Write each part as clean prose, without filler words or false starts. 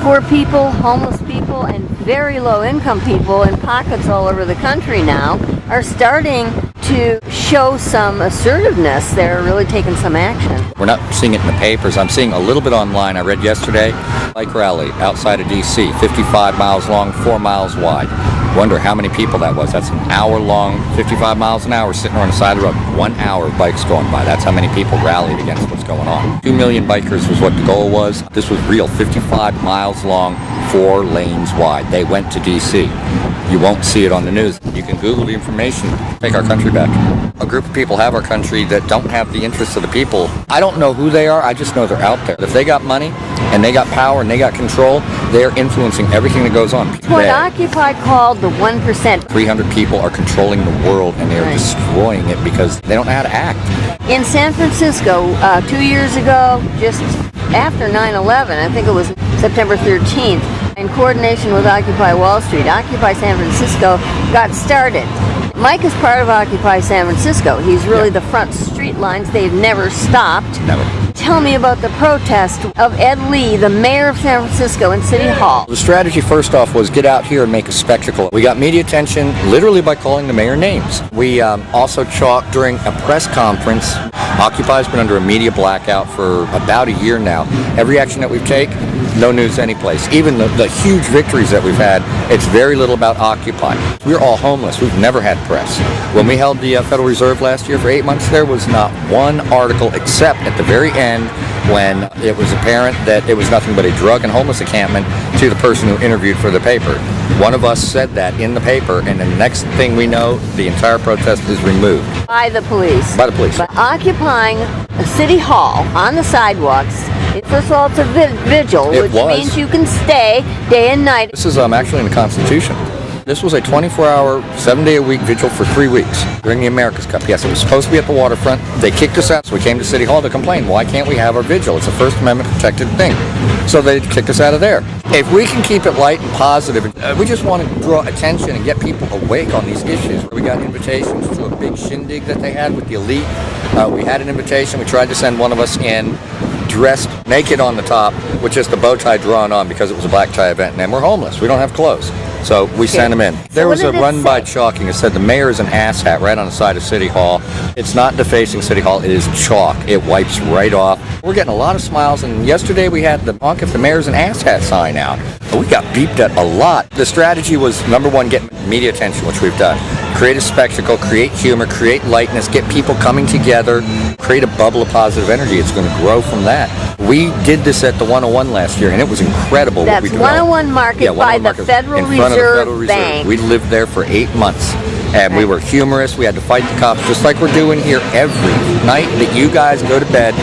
poor people, homeless people, and very low-income people in pockets all over the country now are starting to show some assertiveness. They're really taking some action. We're not seeing it in the papers. I'm seeing a little bit online. I read yesterday, bike rally outside of D.C., 55 miles long, 4 miles wide. Wonder how many people that was. That's an hour long, 55 miles an hour sitting on the side of the road. 1 hour of bikes going by. That's how many people rallied against what's going on. 2 million bikers was what the goal was. This was real. 55 miles long, 4 lanes wide. They went to D.C. You won't see it on the news. You can Google the information. Take our country back. A group of people have our country that don't have the interests of the people. I don't know who they are. I just know they're out there. If they got money and they got power and they got control, they're influencing everything that goes on. What Occupy called the 1%. 300 people are controlling the world, and they're destroying it because they don't know how to act. In San Francisco, 2 years ago, just after 9/11, I think it was September 13th, in coordination with Occupy Wall Street, Occupy San Francisco got started. Mike is part of Occupy San Francisco. He's really the front street lines. They've never stopped. Never. Tell me about the protest of Ed Lee, the mayor of San Francisco, in City Hall. The strategy first off was get out here and make a spectacle. We got media attention literally by calling the mayor names. We also chalked during a press conference. Occupy's been under a media blackout for about a year now. Every action that we've taken, no news anyplace. Even the huge victories that we've had, it's very little about Occupy. We're all homeless. We've never had press. When we held the Federal Reserve last year for 8 months, there was not one article except at the very end when it was apparent that it was nothing but a drug and homeless encampment to the person who interviewed for the paper. One of us said that in the paper, and then the next thing we know, the entire protest is removed. By the police. By the police. By occupying a City Hall on the sidewalks. First of all, it's a vigil, which means you can stay day and night. This is actually in the Constitution. This was a 24-hour, 7-day-a-week vigil for 3 weeks during the America's Cup. Yes, it was supposed to be at the waterfront. They kicked us out, so we came to City Hall to complain. Why can't we have our vigil? It's a First Amendment protected thing. So they kicked us out of there. If we can keep it light and positive, we just want to draw attention and get people awake on these issues. We got invitations to a big shindig that they had with the elite. We had an invitation. We tried to send one of us in dressed naked on the top with just a bow tie drawn on because it was a black tie event, and we're homeless. We don't have clothes. So we sent him in. There was a run-by chalking. It said the mayor is an asshat right on the side of City Hall. It's not defacing City Hall. It is chalk. It wipes right off. We're getting a lot of smiles, and yesterday we had the honk if the mayor's an asshat sign out. We got beeped at a lot. The strategy was, number one, get media attention, which we've done. Create a spectacle, create humor, create lightness, get people coming together, create a bubble of positive energy. It's going to grow from that. We did this at the 101 last year, and it was incredible. That's what we 101 Market by the Federal Reserve Bank. We lived there for 8 months, and we were humorous. We had to fight the cops, just like we're doing here every night that you guys go to bed.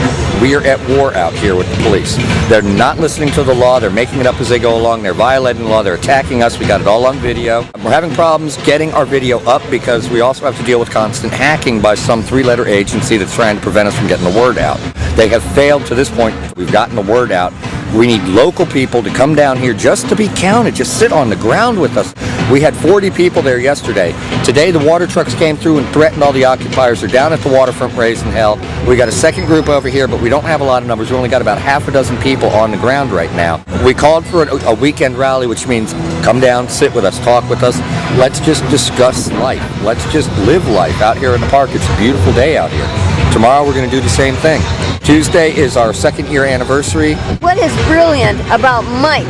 We are at war out here with the police. They're not listening to the law. They're making it up as they go along. They're violating the law. They're attacking us. We got it all on video. We're having problems getting our video up because we also have to deal with constant hacking by some 3-letter agency that's trying to prevent us from getting the word out. They have failed to this point. We've gotten the word out. We need local people to come down here just to be counted, just sit on the ground with us. We had 40 people there yesterday. Today the water trucks came through and threatened all the occupiers. They're down at the waterfront raising hell. We got a second group over here, but we don't have a lot of numbers. We only got about half a dozen people on the ground right now. We called for a weekend rally, which means come down, sit with us, talk with us. Let's just discuss life. Let's just live life out here in the park. It's a beautiful day out here. Tomorrow we're going to do the same thing. Tuesday is our 2nd year anniversary. What is brilliant about Mike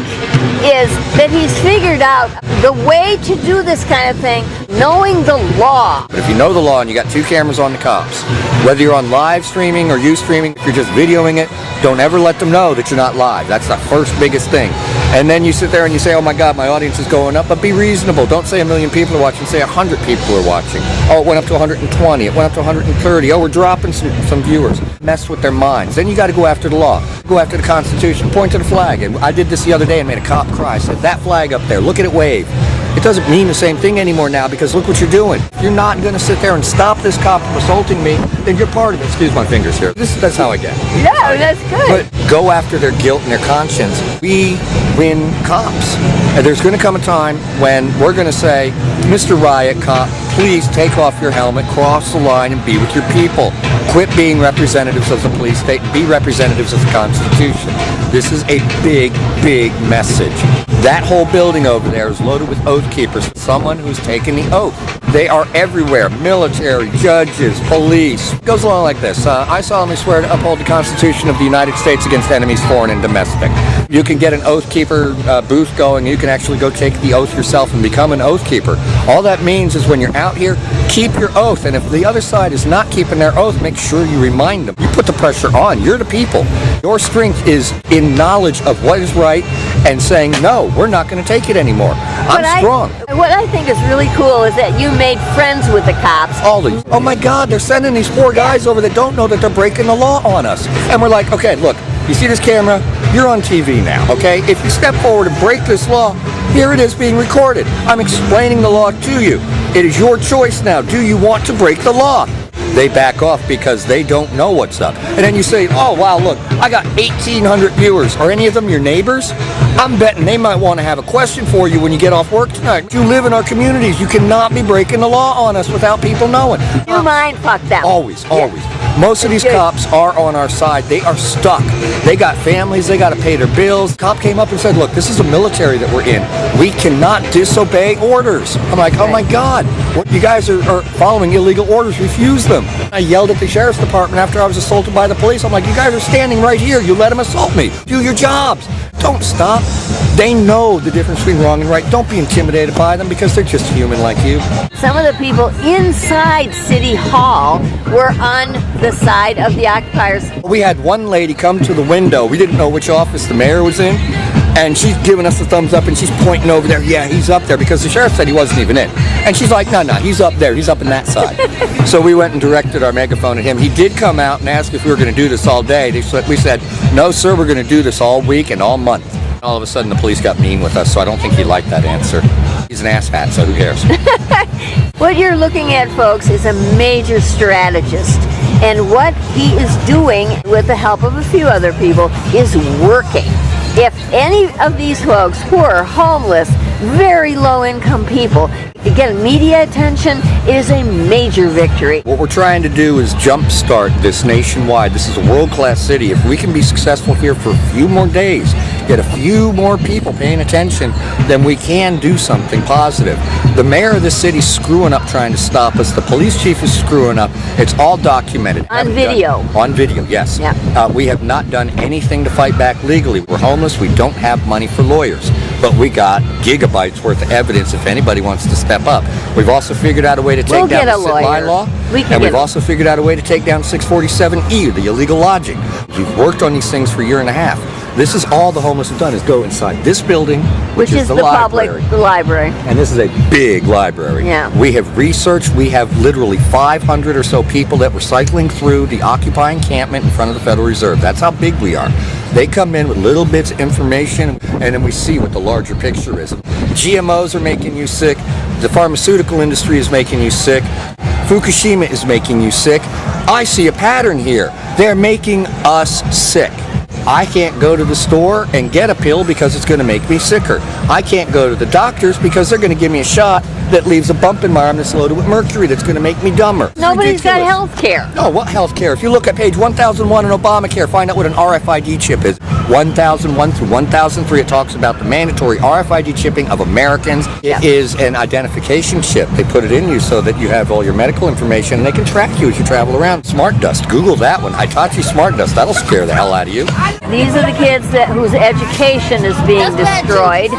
is that he's figured out the way to do this kind of thing, knowing the law. But if you know the law and you got 2 cameras on the cops, whether you're on live streaming or you streaming, if you're just videoing it, don't ever let them know that you're not live. That's the first biggest thing. And then you sit there and you say, oh my God, my audience is going up, but be reasonable. Don't say 1 million people are watching, say 100 people are watching. Oh, it went up to 120, it went up to 130. Oh, we're dropping some viewers. Mess with their minds. Then you got to go after the law, go after the Constitution, point to the flag. And I did this the other day and made a cop cry. I said, that flag up there, look at it wave. It doesn't mean the same thing anymore now because look what you're doing. If you're not going to sit there and stop this cop from assaulting me, then you're part of it. Excuse my fingers here. That's how I get. No, that's good. But go after their guilt and their conscience. We win cops. And there's going to come a time when we're going to say, Mr. Riot Cop, please take off your helmet, cross the line, and be with your people. Quit being representatives of the police state, be representatives of the Constitution. This is a big, big message. That whole building over there is loaded with oath keepers, someone who's taken the oath. They are everywhere, military, judges, police. It goes along like this. I solemnly swear to uphold the Constitution of the United States against enemies, foreign and domestic. You can get an oath keeper booth going. You can actually go take the oath yourself and become an oath keeper. All that means is when you're out here, keep your oath. And if the other side is not keeping their oath, make sure you remind them. You put the pressure on. You're the people. Your strength is in knowledge of what is right and saying, no, we're not going to take it anymore. I'm strong. What I think is really cool is that you made friends with the cops. All these. Oh my God, they're sending these poor guys over that don't know that they're breaking the law on us. And we're like, okay, look, you see this camera? You're on TV now, okay? If you step forward and break this law, here it is being recorded. I'm explaining the law to you. It is your choice now. Do you want to break the law? They back off because they don't know what's up. And then you say, oh, wow, look, I got 1,800 viewers. Are any of them your neighbors? I'm betting they might want to have a question for you when you get off work tonight. You live in our communities. You cannot be breaking the law on us without people knowing. You mind fuck them. Always, always. Most of these cops are on our side. They are stuck. They got families. They got to pay their bills. The cop came up and said, look, this is a military that we're in. We cannot disobey orders. I'm like, oh my God, what, you guys are following illegal orders. Refuse them. I yelled at the sheriff's department after I was assaulted by the police. I'm like, you guys are standing right here. You let them assault me. Do your jobs. Don't stop. They know the difference between wrong and right. Don't be intimidated by them because they're just human like you. Some of the people inside City Hall were on the side of the occupiers. We had one lady come to the window. We didn't know which office the mayor was in. And she's giving us the thumbs up and she's pointing over there. Yeah, he's up there because the sheriff said he wasn't even in. And she's like, no, he's up there. He's up in that side. So we went and directed our megaphone at him. He did come out and ask if we were going to do this all day. We said, no, sir, we're going to do this all week and all month. All of a sudden, the police got mean with us, so I don't think he liked that answer. He's an asshat, so who cares? What you're looking at, folks, is a major strategist. And what he is doing, with the help of a few other people, is working. If any of these folks who are homeless, very low-income people, get media attention, it is a major victory. What we're trying to do is jumpstart this nationwide. This is a world-class city. If we can be successful here for a few more days, get a few more people paying attention, then we can do something positive. The mayor of the city's screwing up trying to stop us. The police chief is screwing up. It's all documented. On video. On video, yes. Yeah. We have not done anything to fight back legally. We're homeless. We don't have money for lawyers. But we got gigabytes worth of evidence if anybody wants to step up. We've also figured out a way to take down the sit-lie law. And we've also figured out a way to take down 647E, the illegal lodging. We've worked on these things for a year and a half. This is all the homeless have done, is go inside this building, which is the library. The library. And this is a big library. Yeah. We have researched, we have literally 500 or so people that were cycling through the Occupy encampment in front of the Federal Reserve. That's how big we are. They come in with little bits of information, and then we see what the larger picture is. GMOs are making you sick. The pharmaceutical industry is making you sick. Fukushima is making you sick. I see a pattern here. They're making us sick. I can't go to the store and get a pill because it's going to make me sicker. I can't go to the doctors because they're going to give me a shot that leaves a bump in my arm that's loaded with mercury that's going to make me dumber. Nobody's got health care. No, what health care? If you look at page 1001 in Obamacare, find out what an RFID chip is. 1001 through 1003, it talks about the mandatory RFID chipping of Americans. It is an identification chip. They put it in you so that you have all your medical information and they can track you as you travel around. Smart Dust. Google that one. Hitachi Smart Dust. That'll scare the hell out of you. These are the kids whose education is being destroyed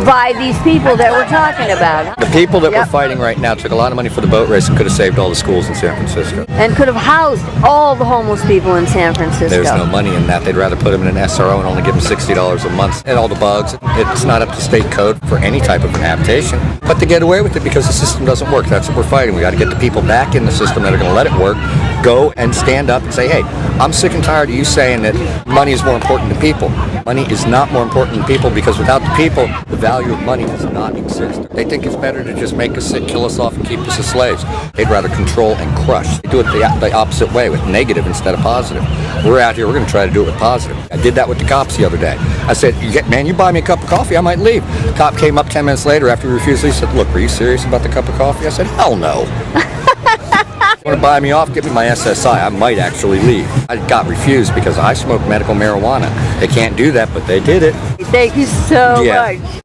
by these people that we're talking about. The people that we're fighting right now took a lot of money for the boat race and could have saved all the schools in San Francisco. And could have housed all the homeless people in San Francisco. There's no money in that. They'd rather put them in an SRO and only give them $60 a month. And all the bugs. It's not up to state code for any type of habitation. But they get away with it because the system doesn't work. That's what we're fighting. We got to get the people back in the system that are going to let it work. go and stand up and say, hey, I'm sick and tired of you saying that money is more important than people. Money is not more important than people, because without the people, the value of money does not exist. They think it's better to just make us sick, kill us off, and keep us as slaves. They'd rather control and crush. They do it the opposite way, with negative instead of positive. We're out here, we're going to try to do it with positive. I did that with the cops the other day. I said, man, you buy me a cup of coffee, I might leave. The cop came up 10 minutes later after he refused. He said, look, were you serious about the cup of coffee? I said, hell no. Want to buy me off? Give me my SSI. I might actually leave. I got refused because I smoke medical marijuana. They can't do that, but they did it. Thank you so much.